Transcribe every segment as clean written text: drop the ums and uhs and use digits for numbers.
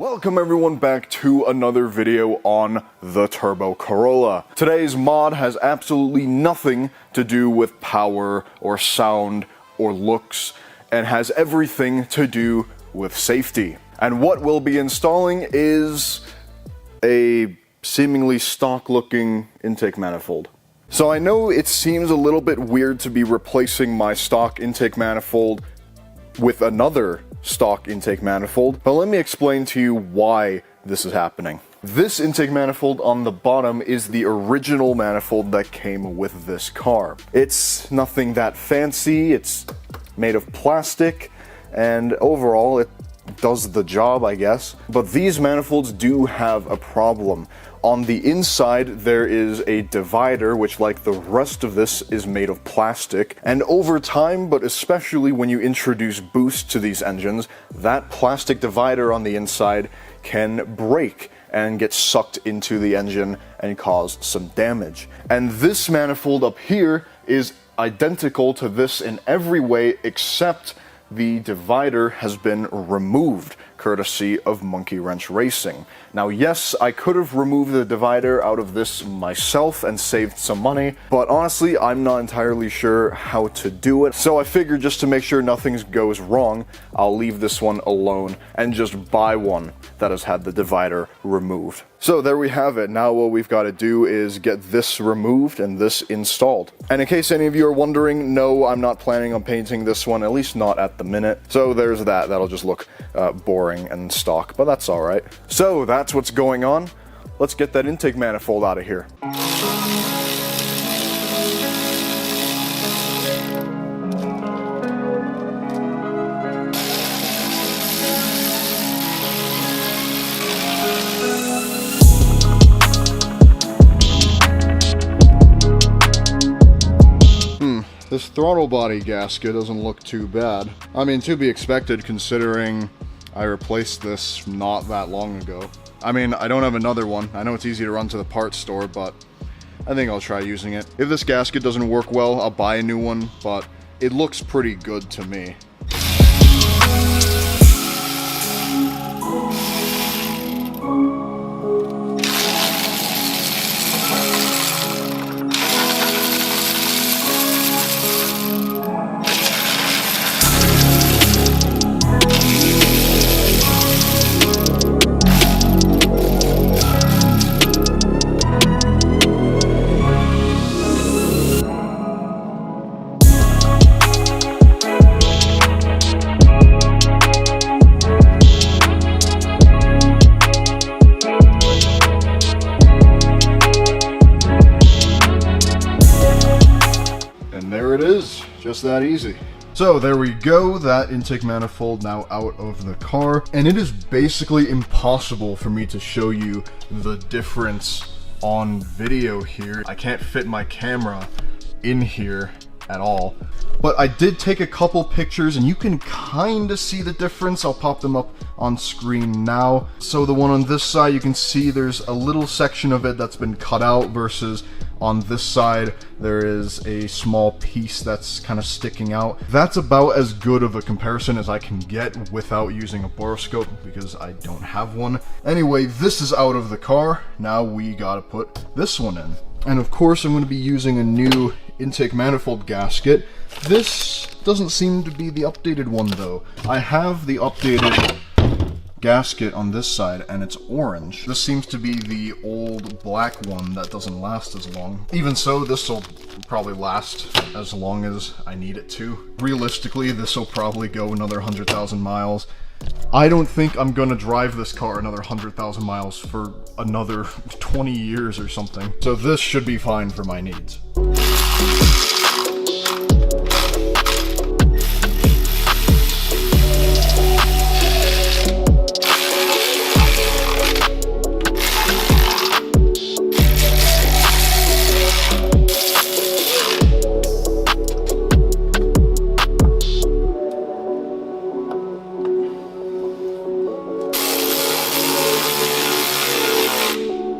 Welcome everyone back to another video on the Turbo Corolla. Today's mod has absolutely nothing to do with power or sound or looks and has everything to do with safety. And what we'll be installing is a seemingly stock looking intake manifold. So I know it seems a little bit weird to be replacing my stock intake manifold with another stock intake manifold, but let me explain to you why this is happening. This intake manifold on the bottom is the original manifold that came with this car. It's nothing that fancy, it's made of plastic, and overall it does the job, I guess. But these manifolds do have a problem. On the inside, there is a divider, which like the rest of this is made of plastic. And over time, but especially when you introduce boost to these engines, that plastic divider on the inside can break and get sucked into the engine and cause some damage. And this manifold up here is identical to this in every way except the divider has been removed, courtesy of Monkey Wrench Racing. Now yes, I could have removed the divider out of this myself and saved some money, but honestly, I'm not entirely sure how to do it. So I figured just to make sure nothing goes wrong, I'll leave this one alone and just buy one that has had the divider removed. So there we have it. Now what we've got to do is get this removed and this installed. And in case any of you are wondering, no, I'm not planning on painting this one, at least not at the minute. So there's that. That'll just look boring and stock, but that's alright. So that's what's going on. Let's get that intake manifold out of here. This throttle body gasket doesn't look too bad. I mean, to be expected considering I replaced this not that long ago. I mean, I don't have another one. I know it's easy to run to the parts store, but I think I'll try using it. If this gasket doesn't work well, I'll buy a new one, but it looks pretty good to me. There it is, just that easy. So there we go, that intake manifold now out of the car, and it is basically impossible for me to show you the difference on video here. I can't fit my camera in here at all, but I did take a couple pictures and you can kind of see the difference. I'll pop them up on screen now. So the one on this side, you can see there's a little section of it that's been cut out versus on this side there is a small piece that's kind of sticking out. That's about as good of a comparison as I can get without using a borescope because I don't have one. Anyway, this is out of the car. Now we gotta put this one in. And of course I'm going to be using a new intake manifold gasket. This doesn't seem to be the updated one though. I have the updated gasket on this side and it's orange. This seems to be the old black one that doesn't last as long. Even so, this will probably last as long as I need it to. Realistically, this will probably go another 100,000 miles. I don't think I'm gonna drive this car another 100,000 miles for another 20 years or something. So this should be fine for my needs.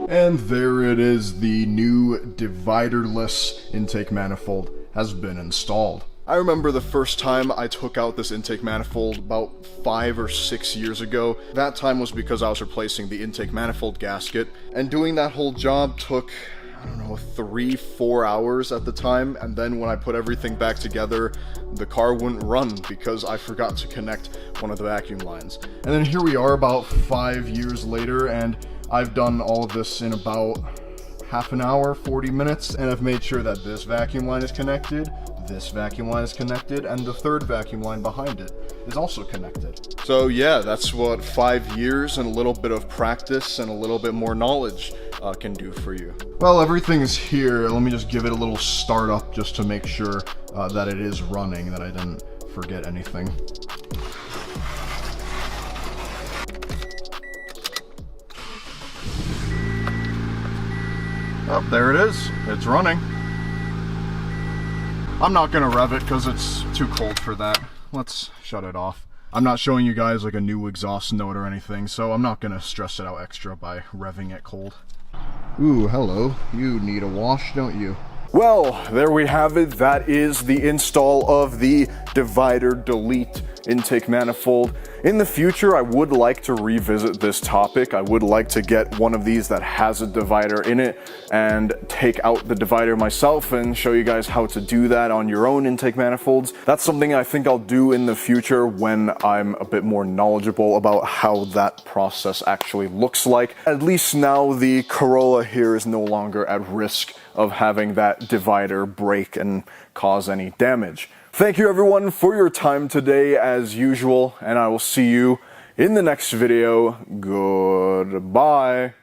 And there it is, the new dividerless intake manifold has been installed. I remember the first time I took out this intake manifold about 5 or 6 years ago. That time was because I was replacing the intake manifold gasket, and doing that whole job took, I don't know, 3-4 hours at the time, and then when I put everything back together, the car wouldn't run because I forgot to connect one of the vacuum lines. And then here we are about 5 years later, and I've done all of this in about half an hour, 40 minutes, and I've made sure that this vacuum line is connected, this vacuum line is connected, and the third vacuum line behind it is also connected. So yeah, that's what 5 years and a little bit of practice and a little bit more knowledge can do for you. Well, everything is here. Let me just give it a little start up just to make sure that it is running, that I didn't forget anything. Oh, there it is. It's running. I'm not gonna rev it because it's too cold for that. Let's shut it off. I'm not showing you guys like a new exhaust note or anything, so I'm not gonna stress it out extra by revving it cold. Ooh, hello. You need a wash, don't you? Well, there we have it. That is the install of the divider delete intake manifold. In the future, I would like to revisit this topic. I would like to get one of these that has a divider in it and take out the divider myself and show you guys how to do that on your own intake manifolds. That's something I think I'll do in the future when I'm a bit more knowledgeable about how that process actually looks like. At least now the Corolla here is no longer at risk of having that divider break and cause any damage. Thank you everyone for your time today as usual, and I will see you in the next video. Goodbye.